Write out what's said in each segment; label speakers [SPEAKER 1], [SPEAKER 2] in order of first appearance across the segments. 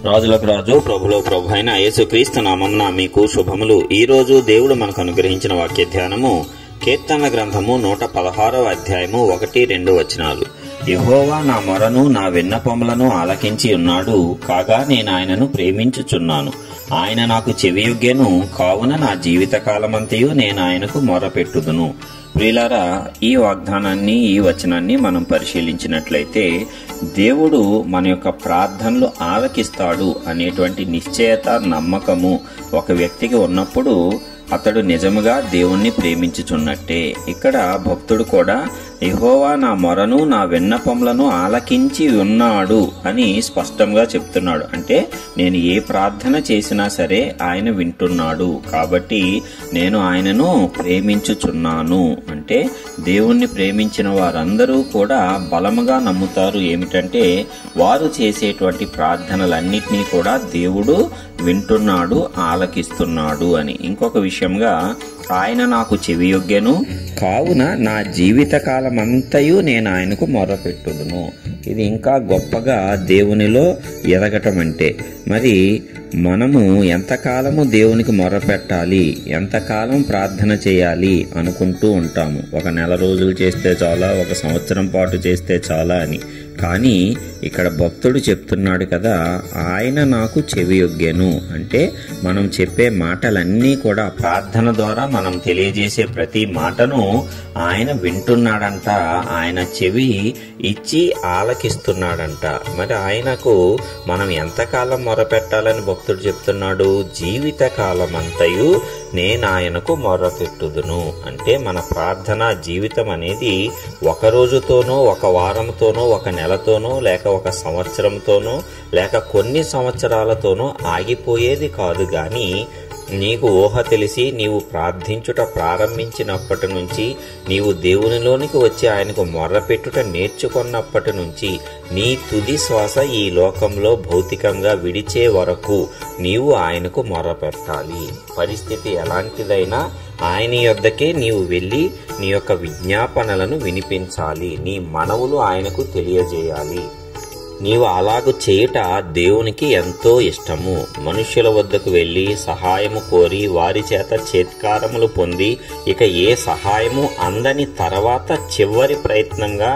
[SPEAKER 1] రాజులకు రాజు ప్రభులో ప్రభు అయిన యేసుక్రీస్తు నామమున మీకు శుభములు. ఈ రోజు దేవుడు మనకు అనుగ్రహించిన వాక్య ధ్యానము కీర్తనల గ్రంథము 116వ అధ్యాయము 1-2 వచనాలు. యెహోవా నా మొరను నా విన్నపములను ఆలకించి ఉన్నాడు, కాగా నేను ఆయనను ప్రేమించుచున్నాను. ఆయన నాకు చెవియొగ్గెను, కావున నా జీవిత కాలమంతయు నేను ఆయనకు మొరపెట్టుదును. ప్రియులారా, ఈ వాగ్దానాన్ని, ఈ వచనాన్ని మనం పరిశీలించినట్లయితే దేవుడు మన యొక్క ప్రార్థనలు ఆలకిస్తాడు అనేటువంటి నిశ్చయత, నమ్మకము ఒక వ్యక్తికి ఉన్నప్పుడు అతడు నిజముగా దేవుణ్ణి ప్రేమించుచున్నట్టే. ఇక్కడ భక్తుడు కూడా యెహోవా నా మొరను నా విన్నపములను ఆలకించి ఉన్నాడు అని స్పష్టంగా చెప్తున్నాడు. అంటే నేను ఏ ప్రార్థన చేసినా సరే ఆయన వింటున్నాడు, కాబట్టి నేను ఆయనను ప్రేమించుచున్నాను. అంటే దేవుణ్ణి ప్రేమించిన వారందరూ కూడా బలముగా నమ్ముతారు ఏమిటంటే వారు చేసేటువంటి ప్రార్థనలన్నిటినీ కూడా దేవుడు వింటున్నాడు, ఆలకిస్తున్నాడు అని. ఇంకొక విషయంగా ఆయన నాకు చెవియొగ్గెను, కావున నా జీవిత కాలమంతయు నేను ఆయనకు మొరపెట్టుదును. ఇది ఇంకా గొప్పగా దేవునిలో ఎదగటం అంటే. మరి మనము ఎంతకాలము దేవునికి మొరపెట్టాలి, ఎంతకాలం ప్రార్థన చేయాలి అనుకుంటూ ఉంటాము. ఒక నెల రోజులు చేస్తే చాలా, ఒక సంవత్సరం పాటు చేస్తే చాలా అని. కానీ ఇక్కడ భక్తుడు చెప్తున్నాడు కదా, ఆయన నాకు చెవియొగ్గెను. అంటే మనం చెప్పే మాటలన్నీ కూడా ప్రార్థన ద్వారా మనం తెలియజేసే ప్రతి మాటను ఆయన వింటున్నాడంట, ఆయన చెవి ఇచ్చి ఆలకిస్తున్నాడంట. మరి ఆయనకు మనం ఎంతకాలం మొరపెట్టాలని భక్తుడు చెప్తున్నాడు? జీవిత కాలమంతయు నేను ఆయనకు మొరపెట్టుదును. అంటే మన ప్రార్థన జీవితం అనేది ఒక రోజుతోనో, ఒక వారంతోనో, ఒక నెలతోనో, లేక ఒక సంవత్సరంతోనో, లేక కొన్ని సంవత్సరాలతోనో ఆగిపోయేది కాదు. గాని నీకు ఊహ తెలిసి నీవు ప్రార్థించుట ప్రారంభించినప్పటి నుంచి, నీవు దేవునిలోనికి వచ్చి ఆయనకు మొర్రపెట్టుట నేర్చుకున్నప్పటి నుంచి, నీ తుది శ్వాస ఈ లోకంలో భౌతికంగా విడిచే వరకు నీవు ఆయనకు మొర్రపెట్టాలి. పరిస్థితి ఎలాంటిదైనా ఆయన యొద్దకే నీవు వెళ్ళి నీ యొక్క విజ్ఞాపనలను వినిపించాలి, నీ మనవులు ఆయనకు తెలియజేయాలి. నీవు అలాగు చేయుట దేవునికి ఎంతో ఇష్టము. మనుష్యుల వద్దకు వెళ్లి సహాయము కోరి వారి చేత చేత్కారములు పొంది ఇక ఏ సహాయము అందని తర్వాత చివరి ప్రయత్నంగా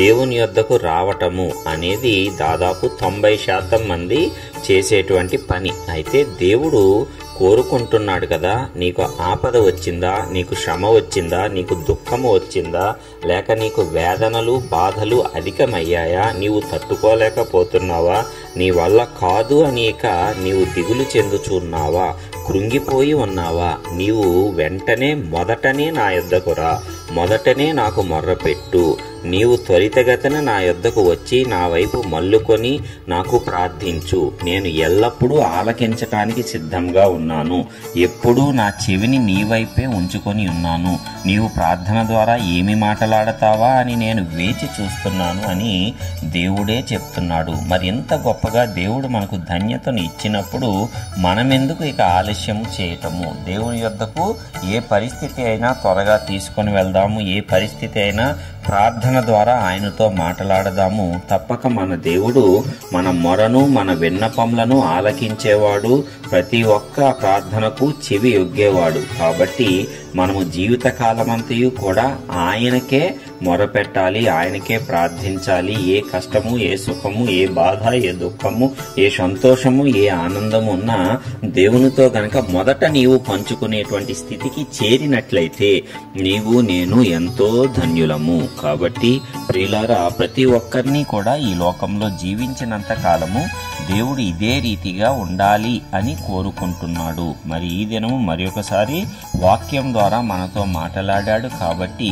[SPEAKER 1] దేవుని యొద్దకు రావటము అనేది దాదాపు 90% మంది చేసేటువంటి పని. అయితే దేవుడు కోరుకుంటున్నాడు కదా, నీకు ఆపద వచ్చిందా, నీకు శ్రమ వచ్చిందా, నీకు దుఃఖము వచ్చిందా, లేక నీకు వేదనలు, బాధలు అధికమయ్యాయా, నీవు తట్టుకోలేకపోతున్నావా, నీ వల్ల కాదు అని ఇక నీవు దిగులు చెందుచున్నావా, కృంగిపోయి ఉన్నావా, నీవు వెంటనే మొదటనే నా యొద్దకు రా, మొదటనే నాకు మొర్రపెట్టు. నీవు త్వరితగతిన నా యొద్దకు వచ్చి నా వైపు మల్లుకొని నాకు ప్రార్థించు. నేను ఎల్లప్పుడూ ఆలకించటానికి సిద్ధంగా ఉన్నాను, ఎప్పుడూ నా చెవిని నీ వైపే ఉంచుకొని ఉన్నాను. నీవు ప్రార్థన ద్వారా ఏమి మాట్లాడతావా అని నేను వేచి చూస్తున్నాను అని దేవుడే చెప్తున్నాడు. మరి ఎంత గొప్పగా దేవుడు మనకు ధన్యతను ఇచ్చినప్పుడు మనమెందుకు ఇక ఆలస్యము చేయటము? దేవుని యొద్దకు ఏ పరిస్థితి అయినా త్వరగా తీసుకొని వెళ్దాము, ఏ పరిస్థితి అయినా ప్రార్థన ద్వారా ఆయనతో మాట్లాడదాము. తప్పక మన దేవుడు మన మొరను, మన విన్నపములను ఆలకించేవాడు, ప్రతి ఒక్క ప్రార్థనకు చెవి ఒగ్గేవాడు. కాబట్టి మనము జీవిత కాలమంతయు కూడా ఆయనకే మొరపెట్టాలి, ఆయనకే ప్రార్థించాలి. ఏ కష్టము, ఏ సుఖము, ఏ బాధ, ఏ దుఃఖము, ఏ సంతోషము, ఏ ఆనందము ఉన్నా దేవునితో గనక మొదట నీవు పంచుకునేటువంటి స్థితికి చేరినట్లయితే నీవు, నేను ఎంతో ధన్యులము. కాబట్టి ప్రియులారా, ప్రతి ఒక్కరిని కూడా ఈ లోకంలో జీవించినంత కాలము దేవుడు ఇదే రీతిగా ఉండాలి అని కోరుకుంటున్నాడు. మరి ఈ దినము మరి ఒకసారి వాక్యం ద్వారా మనతో మాట్లాడాడు. కాబట్టి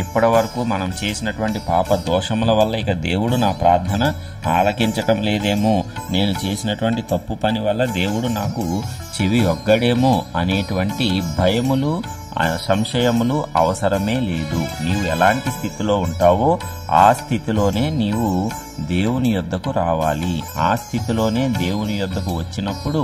[SPEAKER 1] ఇప్పటి వరకు మనం చేసినటువంటి పాప దోషముల వల్ల ఇక దేవుడు నా ప్రార్థన ఆలకించటం లేదేమో, నేను చేసినటువంటి తప్పు పని వల్ల దేవుడు నాకు చెవి ఒగ్గడేమో అనేటువంటి భయములు, సంశయములు అవసరమే లేదు. నీవు ఎలాంటి స్థితిలో ఉంటావో ఆ స్థితిలోనే నీవు దేవుని యొద్దకు రావాలి. ఆ స్థితిలోనే దేవుని యొద్దకు వచ్చినప్పుడు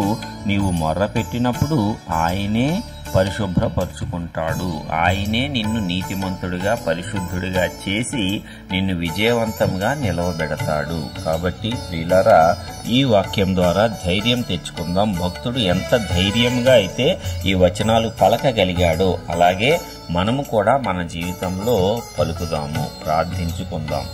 [SPEAKER 1] నీవు మొర్ర పెట్టినప్పుడు ఆయనే పరిశుభ్రపరుచుకుంటాడు. ఆయనే నిన్ను నీతిమంతుడిగా పరిశుద్ధుడిగా చేసి నిన్ను విజయవంతంగా నిలవబెడతాడు. కాబట్టి ప్రియులారా, ఈ వాక్యం ద్వారా ధైర్యం తెచ్చుకుందాం. భక్తుడు ఎంత ధైర్యంగా అయితే ఈ వచనాలు పలకగలిగాడో అలాగే మనము కూడా మన జీవితంలో పలుకుదాము. ప్రార్థించుకుందాం.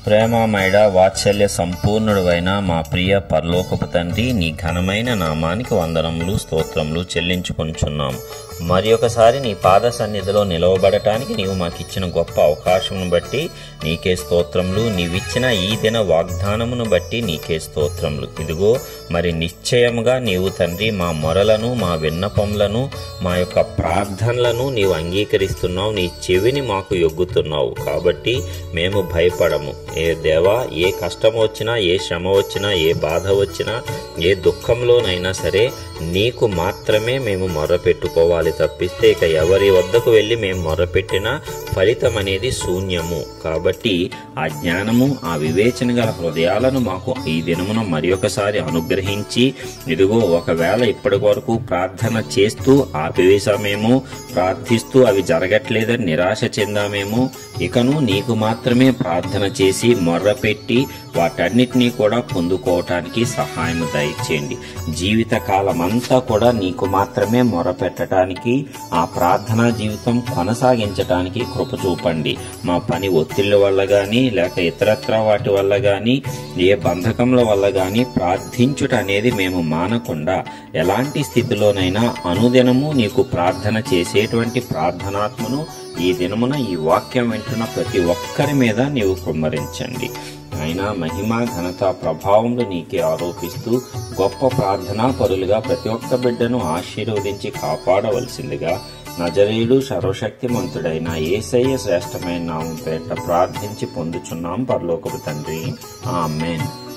[SPEAKER 1] ప్రేమమయ వాత్సల్య సంపూర్ణుడైన మా ప్రియ పరలోకపు తండ్రి, నీ ఘనమైన నామానికి వందనములు స్తోత్రములు చెల్లించుకొనుచున్నాం. మరి ఒకసారి నీ పాద సన్నిధిలో నిలవబడటానికి నీవు మాకిచ్చిన గొప్ప అవకాశమును బట్టి నీకే స్తోత్రములు. నీవిచ్చిన ఈ దిన వాగ్దానమును బట్టి నీకే స్తోత్రములు. ఇదిగో మరి నిశ్చయముగా నీవు తండ్రి మా మొరలను, మా విన్నపములను, మా యొక్క ప్రార్థనలను నీవు అంగీకరిస్తున్నావు. నీ చెవిని మాకు యొగ్గుతున్నావు. కాబట్టి మేము భయపడము. ఏ దేవా, ఏ కష్టం వచ్చినా, ఏ శ్రమ వచ్చినా, ఏ బాధ వచ్చినా, ఏ దుఃఖంలోనైనా సరే నీకు మాత్రమే మేము మొర్రపెట్టుకోవాలి తప్పిస్తే ఇక ఎవరి వద్దకు వెళ్ళి మేము మొర్రపెట్టినా ఫలితం అనేది శూన్యము. కాబట్టి ఆ జ్ఞానము, ఆ వివేచన గల హృదయాలను మాకు ఈ దినమున మరి ఒకసారి అనుగ్రహించి, ఇదిగో ఒకవేళ ఇప్పటి వరకు ప్రార్థన చేస్తూ ఆపివేశామేమో, ప్రార్థిస్తూ అవి జరగట్లేదని నిరాశ చెందామేమో, ఇకను నీకు మాత్రమే ప్రార్థన చేసి మొర్రపెట్టి వాటన్నిటినీ కూడా పొందుకోవటానికి సహాయం దయచేయండి. జీవితకాలం అంతా కూడా నీకు మాత్రమే మొరపెట్టడానికి, ఆ ప్రార్థనా జీవితం కొనసాగించటానికి కృప చూపండి. మా పని ఒత్తిళ్ల వల్ల గాని, లేక ఇతరత్ర వాటి వల్ల గాని, ఏ బంధకముల వల్ల గాని ప్రార్థించుట అనేది మేము మానకుండా ఎలాంటి స్థితిలోనైనా అనుదినము నీకు ప్రార్థన చేసేటువంటి ప్రార్థనాత్మను ఈ దినమున ఈ వాక్యం వింటున్న ప్రతి ఒక్కరి మీద నీవు కుమ్మరించండి. అయినా మహిమ, ఘనత, ప్రభావములు నీకే ఆరోపిస్తూ గొప్ప ప్రార్థనా పరులుగా ప్రతి ఒక్క బిడ్డను ఆశీర్వదించి కాపాడవలసిందిగా నజరేయుడు సర్వశక్తిమంతుడైన యేసయ్య శ్రేష్టమైన నామం పేరిట ప్రార్థించి పొందుచున్నాం పరలోకపు తండ్రి. ఆమేన్.